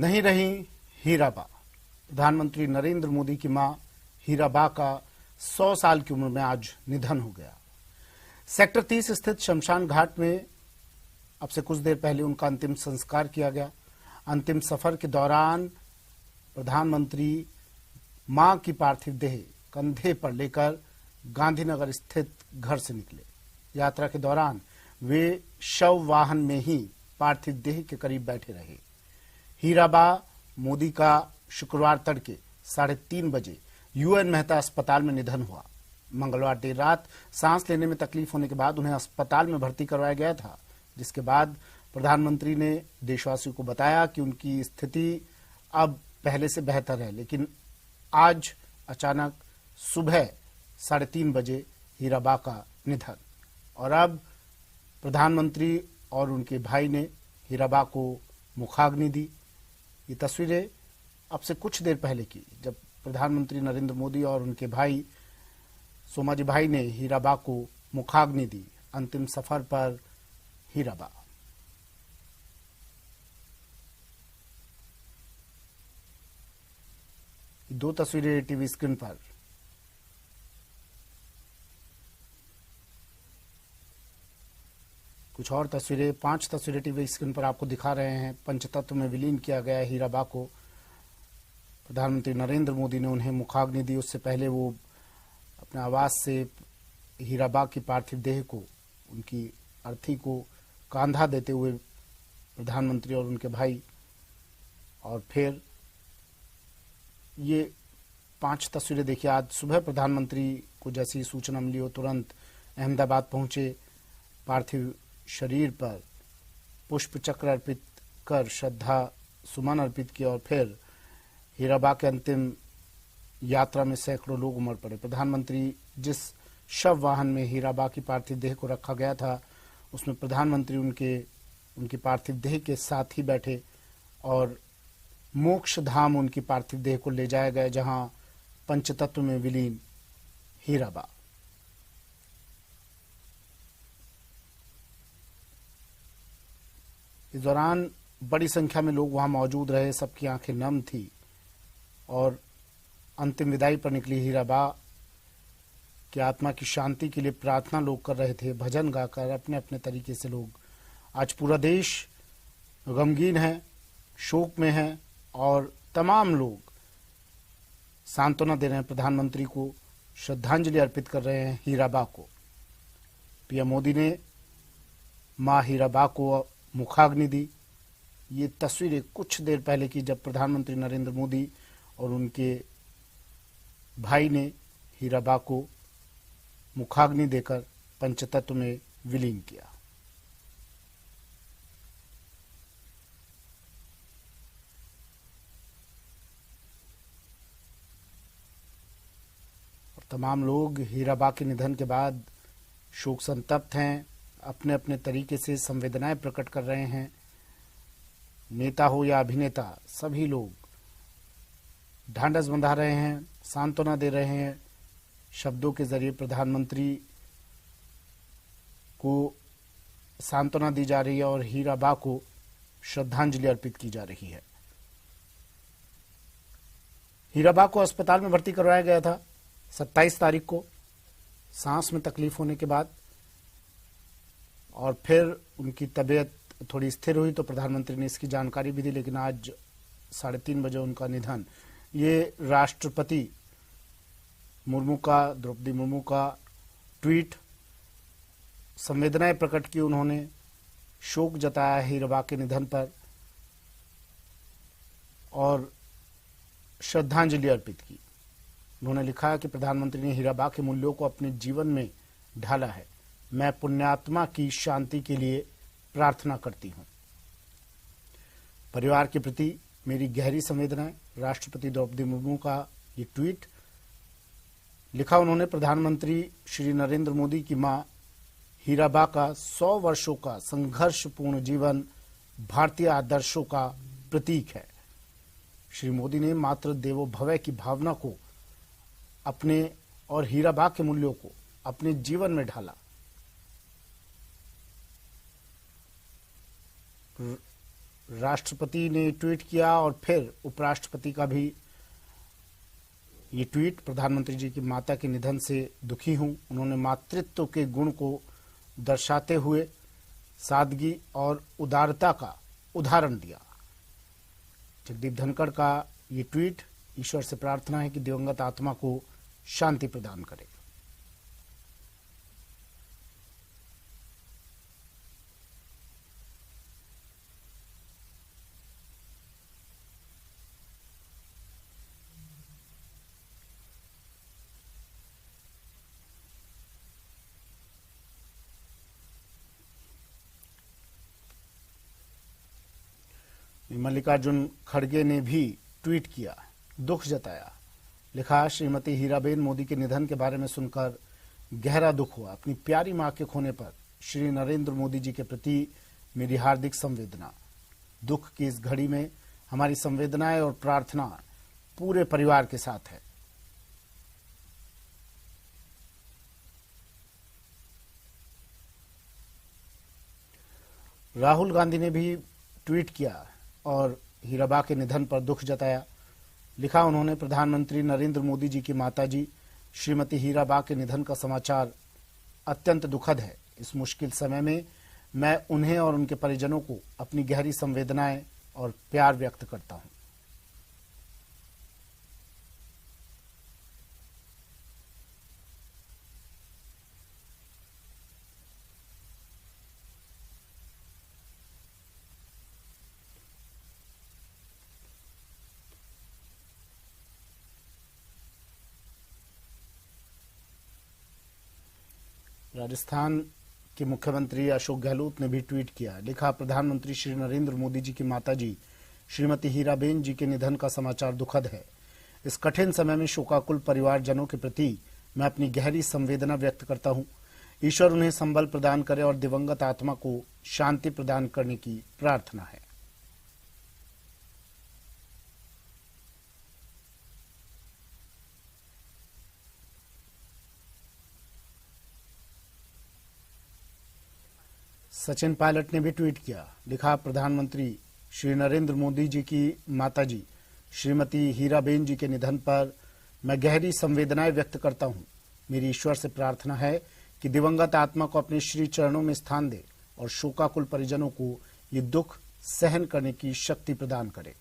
नहीं रही हीराबा। प्रधानमंत्री नरेंद्र मोदी की मां हीराबा का 100 साल की उम्र में आज निधन हो गया। सेक्टर 30 स्थित शमशान घाट में अब से कुछ देर पहले उनका अंतिम संस्कार किया गया। अंतिम सफर के दौरान प्रधानमंत्री मां की पार्थिव देह कंधे पर लेकर गांधीनगर स्थित घर से निकले। यात्रा के दौरान वे शव वाहन में ही पार्थिव देह के करीब बैठे रहे। हीराबा मोदी का शुक्रवार तड़के 3:30 बजे यूएन मेहता अस्पताल में निधन हुआ। मंगलवार देर रात सांस लेने में तकलीफ होने के बाद उन्हें अस्पताल में भर्ती करवाया गया था, जिसके बाद प्रधानमंत्री ने देशवासियों को बताया कि उनकी स्थिति अब पहले से बेहतर है। लेकिन आज अचानक सुबह 3:30 बजे हीराबा का निधन, और अब प्रधानमंत्री और उनके भाई ने हीराबा को मुखाग्नि दी। ये तस्वीरें अब से कुछ देर पहले की, जब प्रधानमंत्री नरेंद्र मोदी और उनके भाई सोमाजी भाई ने हीराबा को मुखाग्नि दी। अंतिम सफर पर हीराबा। दो तस्वीरें टीवी स्क्रीन पर। कुछ और तस्वीरें, 5 तस्वीरें टीवी स्क्रीन पर आपको दिखा रहे हैं। पंचतत्व में विलीन किया गया हीराबा को। प्रधानमंत्री नरेंद्र मोदी ने उन्हें मुखाग्नि दी। उससे पहले वो अपने आवास से हीराबा की पार्थिव देह को, उनकी अर्थी को कांधा देते हुए प्रधानमंत्री और उनके भाई, और फिर ये 5 तस्वीरें देखिए। आज सुबह प्रधानमंत्री को जैसी सूचना मिली हो तुरंत अहमदाबाद पहुंचे, पार्थिव शरीर पर पुष्प चक्र अर्पित कर श्रद्धा सुमन अर्पित किया, और फिर हीराबा के अंतिम यात्रा में सैकड़ों लोग उमड़ पड़े। प्रधानमंत्री जिस शव वाहन में हीराबा की पार्थिव देह को रखा गया था, उसमें प्रधानमंत्री उनकी पार्थिव देह के साथ ही बैठे, और मोक्ष धाम उनकी पार्थिव देह को ले जाया गया, जहां पंचतत्व में विलीन हीराबा। इस दौरान बड़ी संख्या में लोग वहां मौजूद रहे। सबकी आंखें नम थी और अंतिम विदाई पर निकली हीराबा की आत्मा की शांति के लिए प्रार्थना लोग कर रहे थे, भजन गाकर अपने अपने तरीके से लोग। आज पूरा देश गमगीन है, शोक में है, और तमाम लोग सांत्वना दे रहे हैं, प्रधानमंत्री को श्रद्धांजलि अर्पित कर रहे हैं हीराबा को। पीएम मोदी ने मां हीराबा को मुखाग्नि दी। ये तस्वीरें कुछ देर पहले की, जब प्रधानमंत्री नरेंद्र मोदी और उनके भाई ने हीराबा को मुखाग्नि देकर पंचतत्व में विलीन किया। और तमाम लोग हीराबा के निधन के बाद शोक संतप्त हैं, अपने अपने तरीके से संवेदनाएं प्रकट कर रहे हैं। नेता हो या अभिनेता, सभी लोग ढांढस बंधा रहे हैं, सांत्वना दे रहे हैं। शब्दों के जरिए प्रधानमंत्री को सांत्वना दी जा रही है और हीराबा को श्रद्धांजलि अर्पित की जा रही है। हीराबा को अस्पताल में भर्ती करवाया गया था 27 तारीख को, सांस में तकलीफ होने के बाद, और फिर उनकी तबीयत थोड़ी स्थिर हुई तो प्रधानमंत्री ने इसकी जानकारी भी दी। लेकिन आज 3:30 बजे उनका निधन। ये राष्ट्रपति द्रौपदी मुर्मू का ट्वीट, संवेदनाएं प्रकट की उन्होंने, शोक जताया हीराबा के निधन पर और श्रद्धांजलि अर्पित की। उन्होंने लिखा कि प्रधानमंत्री ने हीराबा के मूल्यों को अपने जीवन में ढाला है। मैं पुण्यात्मा की शांति के लिए प्रार्थना करती हूं। परिवार के प्रति मेरी गहरी संवेदनाएं। राष्ट्रपति द्रौपदी मुर्मू का ये ट्वीट लिखा उन्होंने। प्रधानमंत्री श्री नरेंद्र मोदी की मां हीराबा का 100 वर्षों का संघर्षपूर्ण जीवन भारतीय आदर्शों का प्रतीक है। श्री मोदी ने मातृ देवो भव की भावना को अपने और हीराबा के मूल्यों को अपने जीवन में ढाला। राष्ट्रपति ने ट्वीट किया और फिर उपराष्ट्रपति का भी ये ट्वीट। प्रधानमंत्री जी की माता के निधन से दुखी हूं। उन्होंने मातृत्व के गुण को दर्शाते हुए सादगी और उदारता का उदाहरण दिया। जगदीप धनखड़ का ये ट्वीट। ईश्वर से प्रार्थना है कि दिवंगत आत्मा को शांति प्रदान करे। मल्लिकार्जुन खड़गे ने भी ट्वीट किया, दुख जताया। लिखा, श्रीमती हीराबेन मोदी के निधन के बारे में सुनकर गहरा दुख हुआ। अपनी प्यारी मां के खोने पर श्री नरेंद्र मोदी जी के प्रति मेरी हार्दिक संवेदना। दुख की इस घड़ी में हमारी संवेदनाएं और प्रार्थना पूरे परिवार के साथ है। राहुल गांधी ने भी ट्वीट किया और हीराबा के निधन पर दुख जताया। लिखा, उन्होंने प्रधानमंत्री नरेंद्र मोदी जी की माताजी श्रीमती हीराबा के निधन का समाचार अत्यंत दुखद है। इस मुश्किल समय में मैं उन्हें और उनके परिजनों को अपनी गहरी संवेदनाएं और प्यार व्यक्त करता हूं। राजस्थान के मुख्यमंत्री अशोक गहलोत ने भी ट्वीट किया। लिखा, प्रधानमंत्री श्री नरेंद्र मोदी जी की माताजी श्रीमती हीराबेन जी के निधन का समाचार दुखद है। इस कठिन समय में शोकाकुल परिवारजनों के प्रति मैं अपनी गहरी संवेदना व्यक्त करता हूं। ईश्वर उन्हें संबल प्रदान करे और दिवंगत आत्मा को शांति प्रदान करने की प्रार्थना है। सचिन पायलट ने भी ट्वीट किया। लिखा, प्रधानमंत्री श्री नरेंद्र मोदी जी की माताजी श्रीमती हीराबेन जी के निधन पर मैं गहरी संवेदनाएं व्यक्त करता हूं। मेरी ईश्वर से प्रार्थना है कि दिवंगत आत्मा को अपने श्री चरणों में स्थान दे और शोकाकुल परिजनों को ये दुख सहन करने की शक्ति प्रदान करे।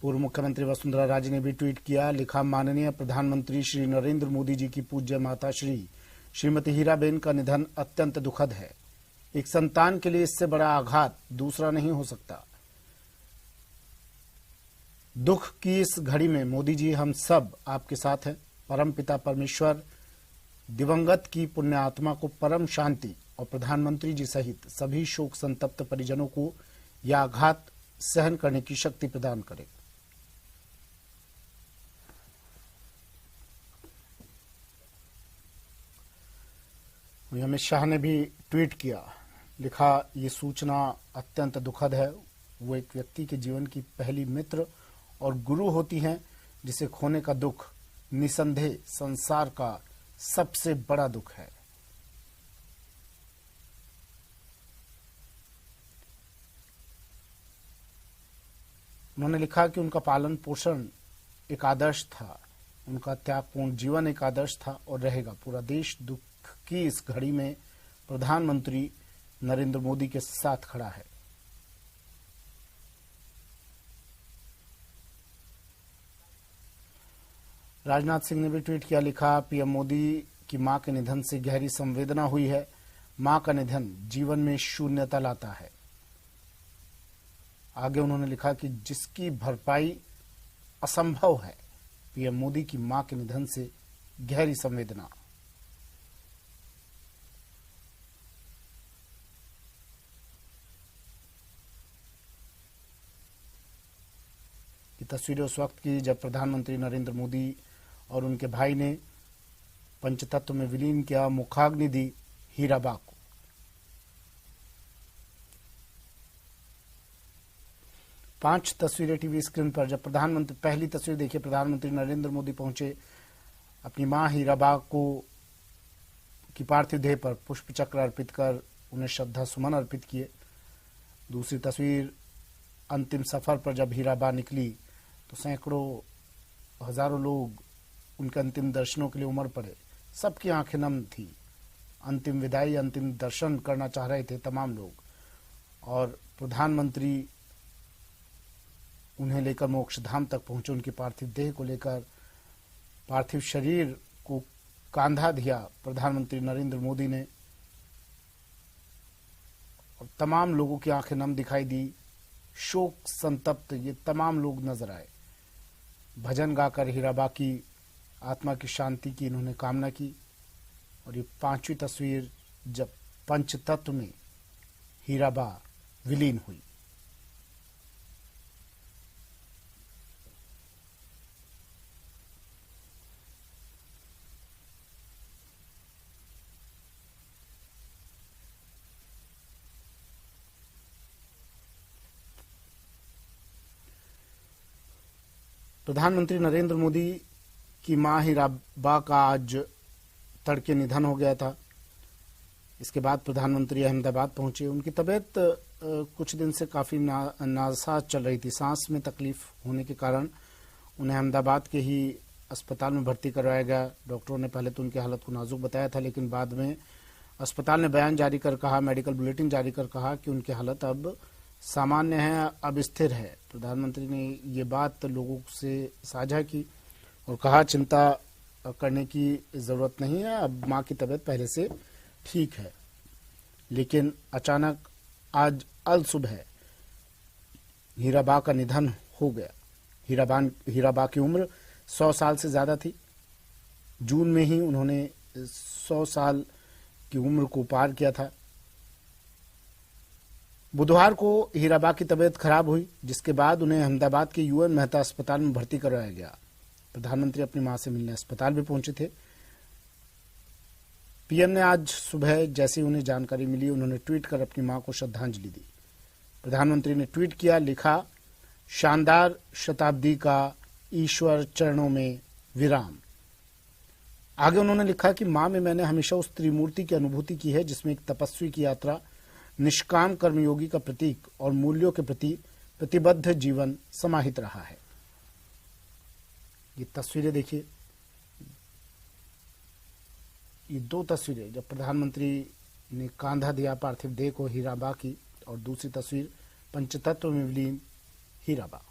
पूर्व मुख्यमंत्री वसुंधरा राजे ने भी ट्वीट किया। लिखा, माननीय प्रधानमंत्री श्री नरेंद्र मोदी जी की पूज्य माता श्रीमती हीराबेन का निधन अत्यंत दुखद है। एक संतान के लिए इससे बड़ा आघात दूसरा नहीं हो सकता। दुख की इस घड़ी में मोदी जी हम सब आपके साथ हैं। परम पिता परमेश्वर दिवंगत की पुण्य आत्मा को परम शांति और प्रधानमंत्री जी सहित सभी शोक संतप्त परिजनों को यह आघात सहन करने की शक्ति प्रदान करे। अमित शाह ने भी ट्वीट किया। लिखा, ये सूचना अत्यंत दुखद है। वो एक व्यक्ति के जीवन की पहली मित्र और गुरु होती हैं, जिसे खोने का दुख निसंदेह संसार का सबसे बड़ा दुख है। उन्होंने लिखा कि उनका पालन पोषण एक आदर्श था, उनका त्यागपूर्ण जीवन एक आदर्श था और रहेगा। पूरा देश दुख की इस घड़ी में प्रधानमंत्री नरेंद्र मोदी के साथ खड़ा है। राजनाथ सिंह ने भी ट्वीट किया। लिखा, पीएम मोदी की मां के निधन से गहरी संवेदना हुई है। मां का निधन जीवन में शून्यता लाता है। आगे उन्होंने लिखा कि जिसकी भरपाई असंभव है। पीएम मोदी की मां के निधन से गहरी संवेदना। तस्वीरें उस वक्त की जब प्रधानमंत्री नरेंद्र मोदी और उनके भाई ने पंचतत्व में विलीन किया, मुखाग्नि दी हीराबा को। पांच तस्वीरें टीवी स्क्रीन पर। जब प्रधानमंत्री, पहली तस्वीर देखिए, प्रधानमंत्री नरेंद्र मोदी पहुंचे अपनी मां हीराबा को की पार्थिव देह पर पुष्प चक्र अर्पित कर उन्हें श्रद्धा सुमन अर्पित किए। दूसरी तस्वीर, अंतिम सफर पर जब हीराबा निकली तो सैकड़ों हजारों लोग उनके अंतिम दर्शनों के लिए उमड़ पड़े। सबकी आंखें नम थी। अंतिम विदाई, अंतिम दर्शन करना चाह रहे थे तमाम लोग, और प्रधानमंत्री उन्हें लेकर मोक्ष धाम तक पहुंचे। उनकी पार्थिव देह को लेकर, पार्थिव शरीर को कांधा दिया प्रधानमंत्री नरेंद्र मोदी ने, और तमाम लोगों की आंखें नम दिखाई दी। शोक संतप्त ये तमाम लोग नजर आए। भजन गाकर हीराबा की आत्मा की शांति की इन्होंने कामना की। और ये पांचवी तस्वीर, जब पंचतत्व में हीराबा विलीन हुई। प्रधानमंत्री नरेंद्र मोदी की मां हीराबा का आज तड़के निधन हो गया था। इसके बाद प्रधानमंत्री अहमदाबाद पहुंचे। उनकी तबीयत कुछ दिन से काफ़ी नासाज चल रही थी। सांस में तकलीफ होने के कारण उन्हें अहमदाबाद के ही अस्पताल में भर्ती करवाया गया। डॉक्टरों ने पहले तो उनकी हालत को नाजुक बताया था, लेकिन बाद में अस्पताल ने बयान जारी कर कहा, मेडिकल बुलेटिन जारी कर कहा कि उनकी हालत अब सामान्य है, अब स्थिर है। प्रधानमंत्री ने ये बात लोगों से साझा की और कहा, चिंता करने की ज़रूरत नहीं है, अब माँ की तबीयत पहले से ठीक है। लेकिन अचानक आज अल सुबह हीराबा का निधन हो गया। हीराबा की उम्र 100 साल से ज़्यादा थी। जून में ही उन्होंने 100 साल की उम्र को पार किया था। बुधवार को हीराबा की तबीयत खराब हुई, जिसके बाद उन्हें अहमदाबाद के यूएन मेहता अस्पताल में भर्ती करवाया गया। प्रधानमंत्री अपनी मां से मिलने अस्पताल भी पहुंचे थे। पीएम ने आज सुबह जैसे ही उन्हें जानकारी मिली, उन्होंने ट्वीट कर अपनी मां को श्रद्धांजलि दी। प्रधानमंत्री ने ट्वीट किया, लिखा, शानदार शताब्दी का ईश्वर चरणों में विराम। आगे उन्होंने लिखा कि मां में मैंने हमेशा उस त्रिमूर्ति की अनुभूति की है जिसमें एक तपस्वी की यात्रा, निष्काम कर्मयोगी का प्रतीक और मूल्यों के प्रति प्रतिबद्ध जीवन समाहित रहा है। ये तस्वीरें देखिए, ये दो तस्वीरें, जब प्रधानमंत्री ने कांधा दिया पार्थिव देह को हीराबा की, और दूसरी तस्वीर पंचतत्व में विलीन हीराबा।